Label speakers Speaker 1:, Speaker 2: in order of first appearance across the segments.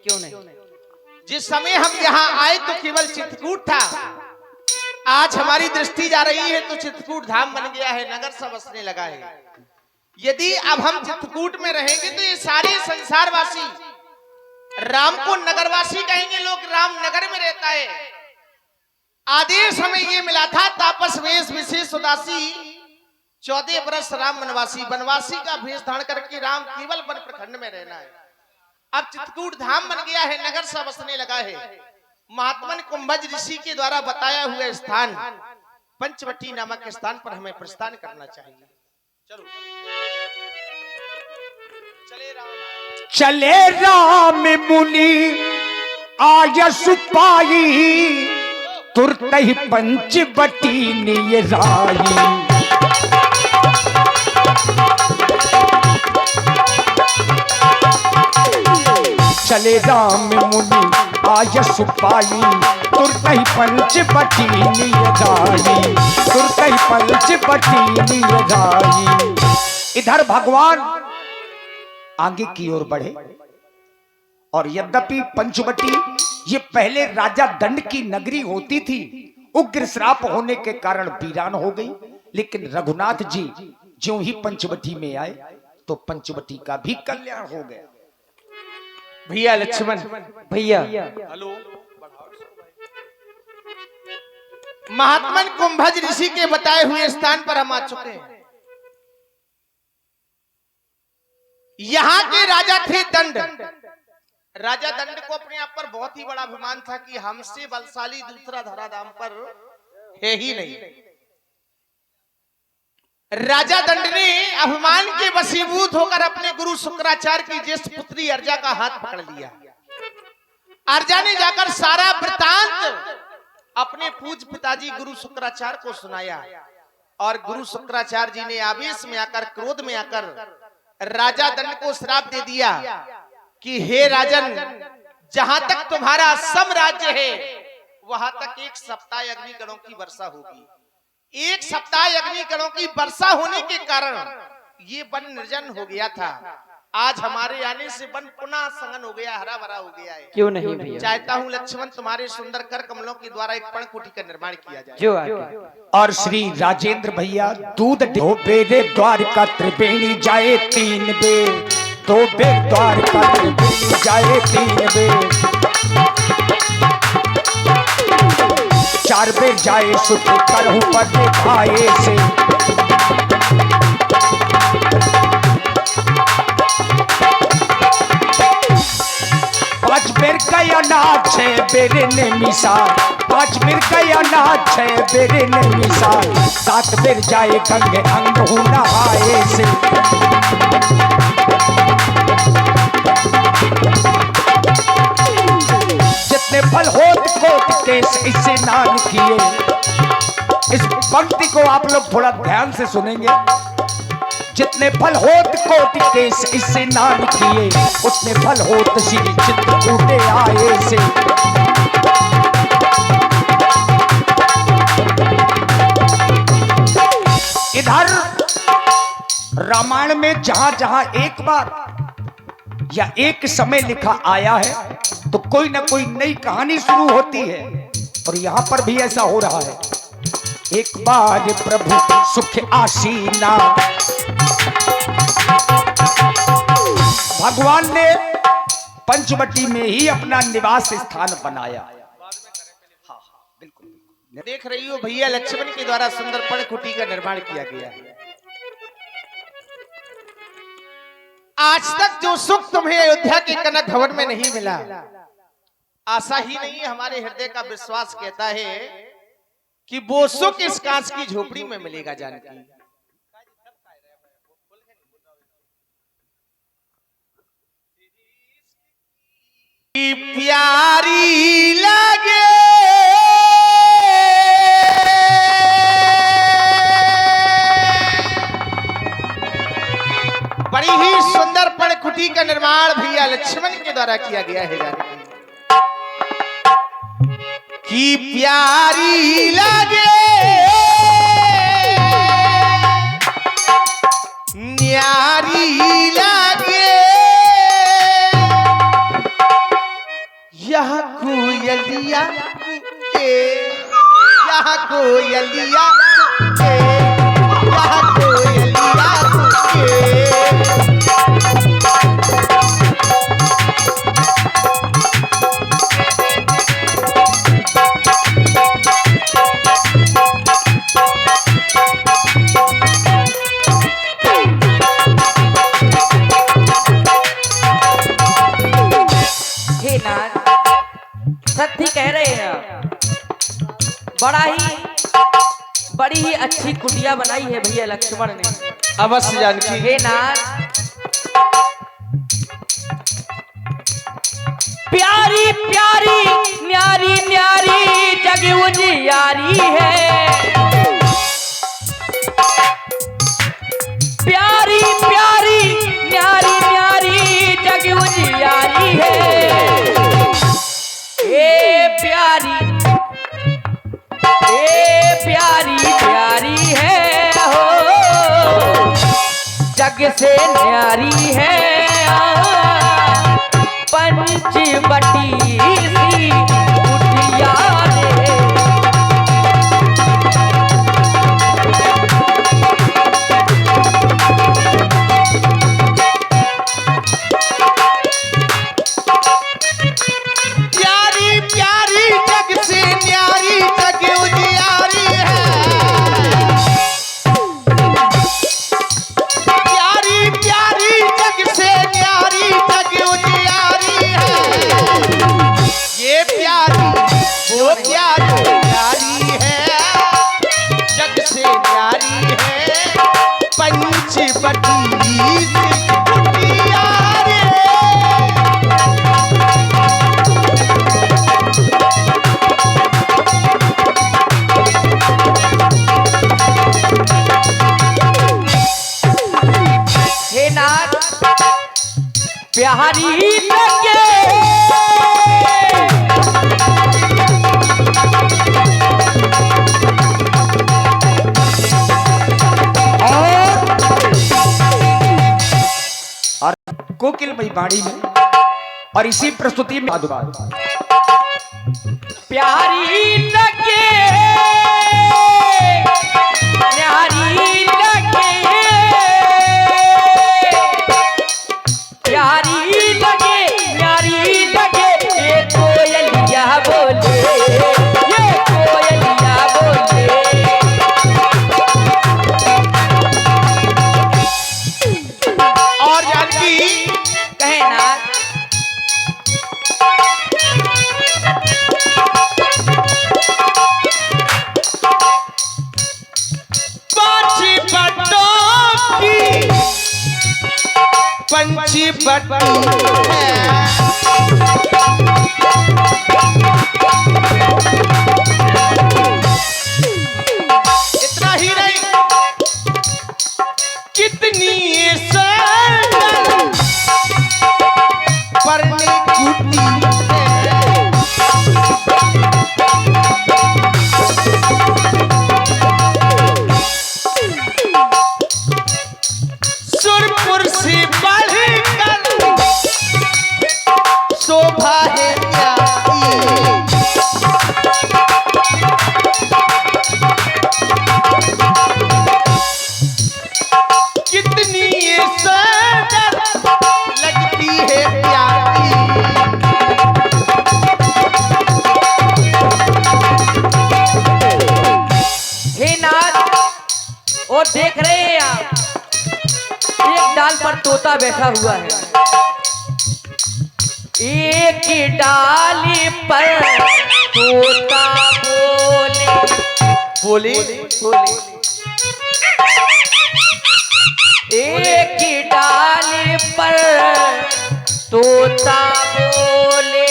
Speaker 1: क्यों नहीं?
Speaker 2: जिस समय हम यहाँ आए तो केवल चित्रकूट था, आज हमारी दृष्टि जा रही है तो चित्रकूट धाम बन गया है, नगर सा बसने लगा है। यदि अब हम चित्रकूट में रहेंगे तो ये सारे संसारवासी राम को नगरवासी कहेंगे, लोग राम नगर में रहता है। आदेश हमें ये मिला था, तापस वेश विशेष उदासी 14 वर्ष राम वनवासी, वनवासी का भेष धारण करके राम केवल वन प्रखंड में रहना है। अब चित्रकूट धाम बन गया है, नगर सा बसने लगा है। महात्मन कुंभज ऋषि के द्वारा बताया हुआ स्थान पंचवटी नामक स्थान पर हमें प्रस्थान करना चाहिए। चलो
Speaker 3: चले राम मुनि आयस पाई, तुरत ही पंचवटी निराई। चले राम मुनि आयस पाई, तुरत ही पंचवटी निराई, तुरत ही पंचवटी निराई। इधर भगवान आगे की ओर बढ़े और यद्यपि पंचवटी ये पहले राजा दंड की नगरी होती थी, उग्र श्राप होने के कारण वीरान हो गई, लेकिन रघुनाथ जी ज्यों ही पंचवटी में आए तो पंचवटी का भी कल्याण हो गया।
Speaker 2: भैया लक्ष्मण,
Speaker 1: भैया
Speaker 2: हेलो, महात्मन कुंभज ऋषि के बताए हुए स्थान पर हम आ चुके हैं। यहाँ के राजा थे दंड। राजा दंड को अपने आप पर बहुत ही बड़ा अभिमान था कि हमसे बलशाली दूसरा धराधाम पर है ही नहीं। राजा दंड ने अभिमान के वशीभूत होकर अपने गुरु शुक्राचार्य की ज्येष्ठ पुत्री अर्जा का हाथ पकड़ लिया। अर्जा ने जाकर सारा वृतांत अपने पूज्य पिताजी गुरु शुक्राचार्य को सुनाया और गुरु शुक्राचार्य जी ने आवेश में आकर, क्रोध में आकर राजा दंड को श्राप दे दिया कि हे राजन, जहां तक तुम्हारा साम्राज्य है वहां तक 1 सप्ताह अग्निगणों की वर्षा होगी। 1 सप्ताह अग्निगणों की वर्षा होने के कारण ये वन निर्जन हो गया था। आज हमारे आने से वन पुनः संगन हो गया, हरा भरा हो गया है।
Speaker 1: क्यों नहीं भैया?
Speaker 2: चाहता हूँ लक्ष्मण तुम्हारे सुंदर कर कमलों के द्वारा एक पर्णकुटी का निर्माण किया जाए।
Speaker 1: जो आके
Speaker 3: और श्री राजेंद्र भैया दूध दो बेरे द्वारका त्रिवेणी जाए 3 बेर, 2 बेर द्वारका त्रिवेणी जाए 3 बेर, 4 बेर जाए सुत करहु पद खाए से, 5 बेर गया ना 6 बेर ने मिसाल, 5 बेर गया ना 6 बेर ने मिसाल, 7 बेर जाए गंगे अंग हूँ नहाए से। जितने फल होत कोट केस इसे नान किए। इस पंक्ति को आप लोग थोड़ा ध्यान से सुनेंगे। जितने फल होत कोट केस इससे नान किए, उतने फल होत श्री चित्रकूटे आए से। इधर रामायण में जहां जहां एक बार या एक समय लिखा आया है तो कोई ना कोई नई कहानी शुरू होती है, और यहां पर भी ऐसा हो रहा है। एक बार प्रभु सुख आसीना, भगवान ने पंचवटी में ही अपना निवास स्थान बनाया। हाँ बिल्कुल
Speaker 2: देख रही हो भैया लक्ष्मण के द्वारा सुंदर पर्णकुटी का निर्माण किया गया है। आज तक जो सुख तुम्हें अयोध्या के कनक भवन में नहीं मिला, आशा ही नहीं है, हमारे हृदय का विश्वास कहता है कि वो सुख इस कांच की झोपड़ी में मिलेगा। जानकी प्यारी लगे बड़ी ही सुंदर पर्णकुटी का निर्माण भैया लक्ष्मण के द्वारा किया गया है। जानकी की प्यारी लगे न्यारी लगे कोयलिया के, यहाँ कोयलिया के, यहाँ कोयलिया के।
Speaker 1: हे नाथ, सत्य कह रहे हैं। बड़ी ही अच्छी कुटिया बनाई है भैया लक्ष्मण ने।
Speaker 2: अवश्य जानकी।
Speaker 1: हे नाथ, प्यारी प्यारी न्यारी न्यारी जग उजियारी है। प्यारी प्यारी न्यारी न्यारी जग उजियारी है। ए प्यारी प्यारी है हो, जग से न्यारी है। पंचवटी सी कुटिया रे।
Speaker 2: प्यारी प्यारी जग से न्यारी जग उजियारी है। प्यारी प्यारी जग से न्यारी जग उजियारी है। ये प्यारी वो प्यारी प्यारी है, जग से न्यारी है। पंचवटी सी कुटिया रे।
Speaker 1: हे नाथ, प्यारी लगे
Speaker 3: और कोकिलमयी वाणी में और इसी प्रस्तुति में
Speaker 1: प्यारी लगे न्यारी लगे। प्यारी लगे न्यारी लगे। ये कोयलिया बोले, ये कोयलिया बोले।
Speaker 2: और जानकी
Speaker 1: कहे नाथ,
Speaker 2: पंचवटी है। इतना ही नहीं, कितनी परनी कुटी है। सुरपुर से बढ़कर शोभा है प्यारी। कितनी ये सुंदर लगती है प्यारी।
Speaker 1: हे नाथ, और देख रहे हैं आप, एक डाल पर तोता बैठा हुआ है। एक डाली पर तोता बोले बोले। एक डाली पर तोता बोले।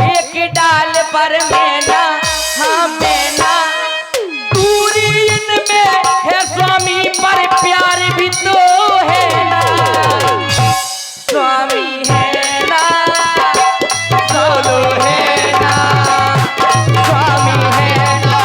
Speaker 1: एक डाल पर मैना, हाँ मैना। दूरी इनमें है स्वामी, पर प्यार भी तो है ना। स्वामी है ना, बोलो है ना। स्वामी है ना।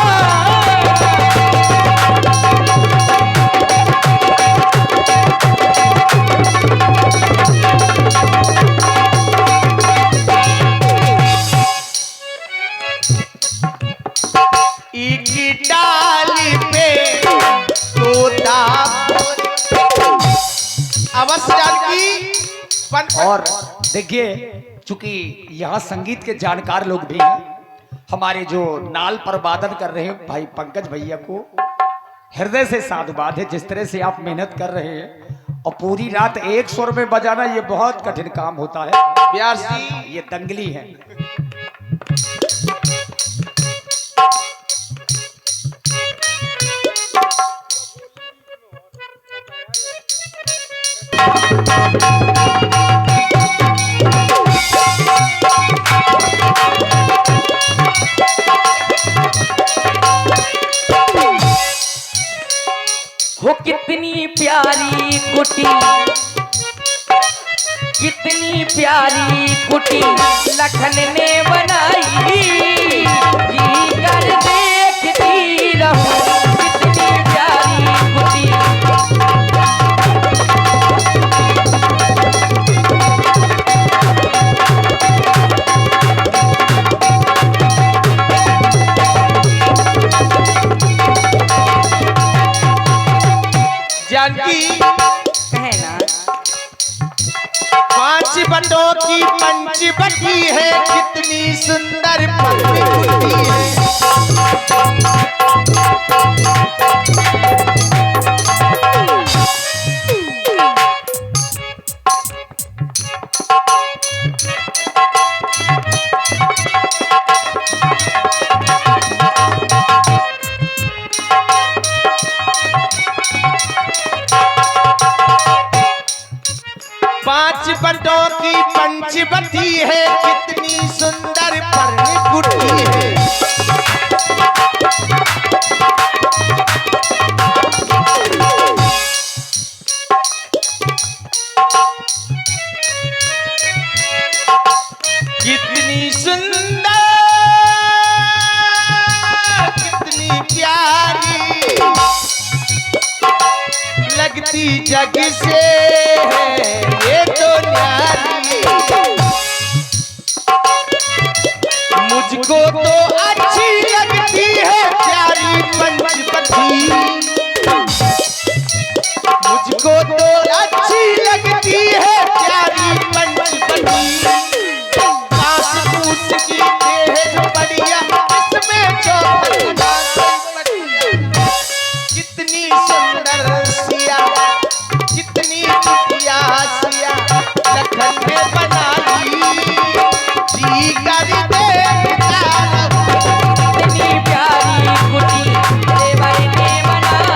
Speaker 2: जानकी
Speaker 3: और देखिए, चूंकि यहाँ संगीत के जानकार लोग भी हैं, हमारे जो नाल पर वादन कर रहे हैं भाई पंकज भैया को हृदय से साधुवाद है। जिस तरह से आप मेहनत कर रहे हैं और पूरी रात एक सुर में बजाना, ये बहुत कठिन काम होता है।
Speaker 2: व्यास जी,
Speaker 3: ये दंगली है।
Speaker 1: हो कितनी प्यारी कुटी, कितनी प्यारी कुटी लखन ने बनाई, जी कर देखती रहूं कितनी प्यारी कुटी।
Speaker 2: जानकी
Speaker 1: है ना,
Speaker 2: 5 बटों की पंचवटी है, कितनी सुंदर पंचवटी है। पांच बटों की पंचवटी है, कितनी सुंदर पर्णकुटी है। कितनी सुंदर, कितनी प्यारी लगती जग से है ये तो न्यारी। मुझको तो अच्छी लगती है प्यारी पंचवटी, मुझको तो अच्छी लगती है प्यारी पंचवटी। काश उसकी देह जो बढ़िया, इसमें चौखट कितनी सुंदर सिया, कितनी कुटिया सिया लखन ने बना ली, जी कर देखता रहूं
Speaker 1: कितनी प्यारी कुटी देवर ने बनाई।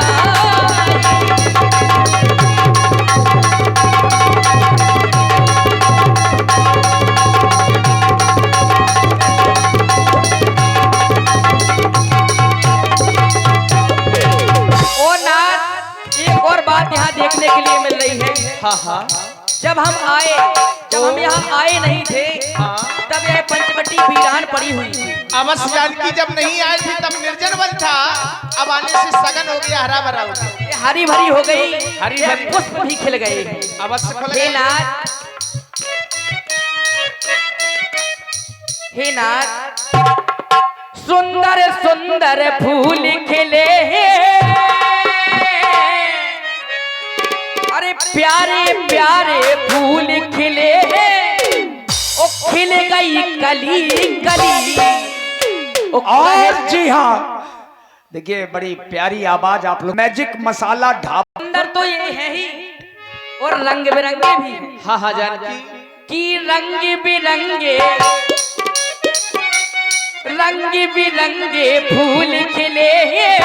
Speaker 1: और नाथ, एक और बात यहाँ देखने के लिए मिल रही है।
Speaker 2: हाँ हाँ
Speaker 1: जब हम यहाँ आए नहीं थे,
Speaker 2: हाँ।
Speaker 1: तब यह पंचवटी वीरान पड़ी हुई थी।
Speaker 2: अवश्य जानकी जब नहीं आए थे तब निर्जन वन था, अब आने से सघन हो गया, हरा भरा हो गया,
Speaker 1: ये हरी भरी हो गई,
Speaker 2: हरी
Speaker 1: यह
Speaker 2: भरी।
Speaker 1: पुष्प भी खिल गए हैं।
Speaker 2: अवश्य फल
Speaker 1: हे
Speaker 2: गए।
Speaker 1: नाथ, हे नाथ, सुंदर सुंदर फूल खिले हैं, अरे प्यारे प्यारे फूल खिले हैं, ओ खिल गई कली कली। ओ
Speaker 3: और जी हाँ, देखिए बड़ी प्यारी आवाज आप लोग। मैजिक मसाला ढाबा।
Speaker 1: सुंदर तो ये है ही, और रंग बिरंगे भी हैं।
Speaker 2: हाँ हाँ जानकी,
Speaker 1: कि रंग बिरंगे, रंग बिरंगे फूल खिले हैं,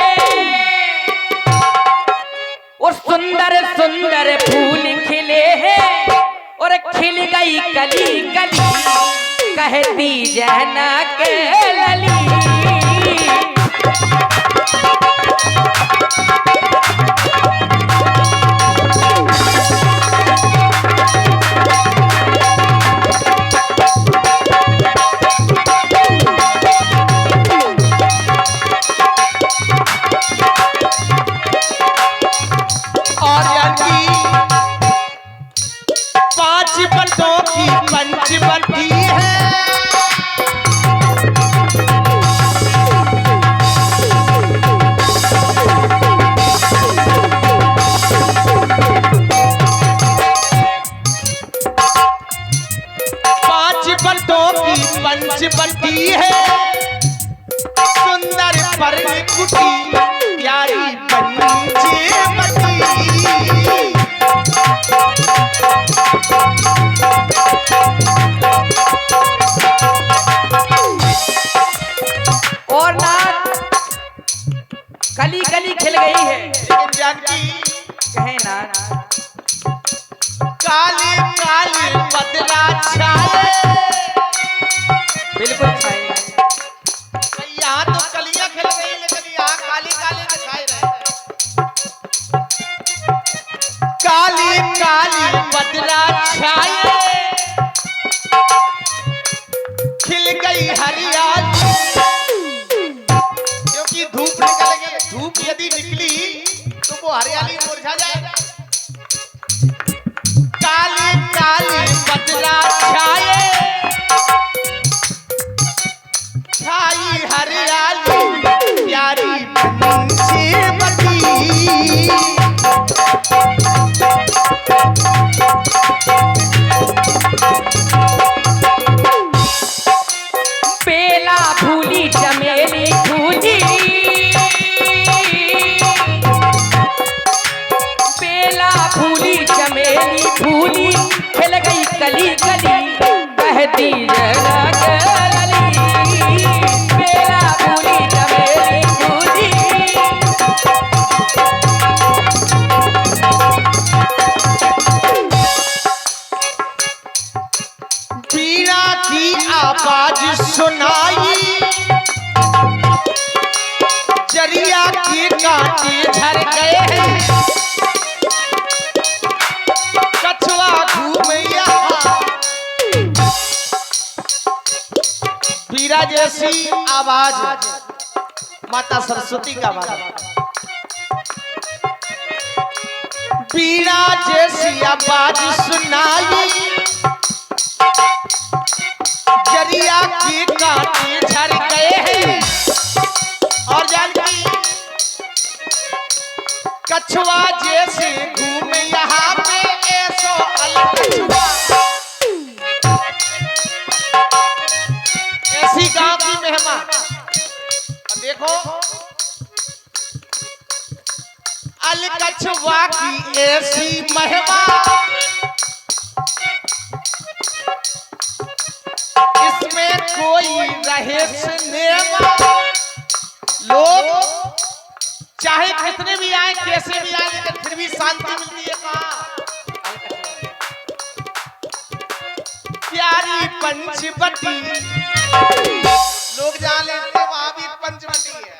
Speaker 1: और सुंदर सुंदर फूल खिले हैं, और खिल गई कली कली, कहती जहना के लली।
Speaker 2: और जानकी 5 बटों की पंचवटी है, पट्टों की पंचवटी है, सुंदर पर्णकुटी प्यारी पंचवटी।
Speaker 1: और नाथ कली कली खिल गई है,
Speaker 2: लेकिन जानकी
Speaker 1: कहे नाथ
Speaker 2: काली काली बदला छाए।
Speaker 1: बिल्कुल छाए।
Speaker 2: यहाँ तो कलियां खिल रही, लेकिन यहाँ काली काली दिखाई रहे। काली काली बदला छाए, खिल गई हरियाली। क्योंकि धूप निकल गई, धूप यदि निकली तो वो हरियाली मुरझा जाएगा। काली काली बदला छाए, छाई हरियाली प्यारी पंचवटी।
Speaker 1: बेला फूली चमेली फूली, बेला फूली चमेली फूली, खिल गई कली कली कहती जगह लली। बेला फूली चमेली फूली,
Speaker 2: बीड़ा की आवाज सुनाई, जरिया के कांटे झर गए हैं, कछुआ घूम यहाँ। बीड़ा जैसी आवाज माता सरस्वती का आवाज। बीड़ा जैसी आवाज सुनाई, जरिया के कांटे झर गए हैं। और जानकी कछुआ जैसे घूम यहाँ पे ऐसो अलकछुआ। ऐसी गांव की महिमा। और देखो अलकछुआ की ऐसी महिमा, इसमें कोई रहस्य नेमा। लोग चाहे कितने भी आए, कैसे भी आए, लेकिन फिर भी शांति मिलती है। कहाँ? प्यारी पंचवटी। लोग जहाँ लेते हैं वहां भी पंचवटी है।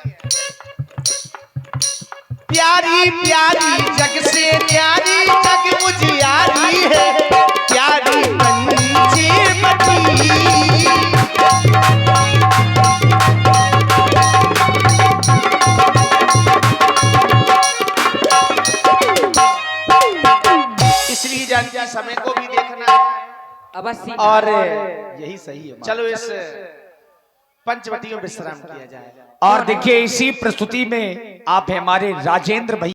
Speaker 2: प्यारी प्यारी जग से न्यारी, जग मुझियारी है प्यारी पंचवटी। इसलिए जानकी समय को भी देखना है
Speaker 1: अवश्य।
Speaker 2: और यही सही है। चलो इस पंचवटी में विश्राम किया जाए।
Speaker 3: और देखिए इसी प्रस्तुति में आप हमारे राजेंद्र भैया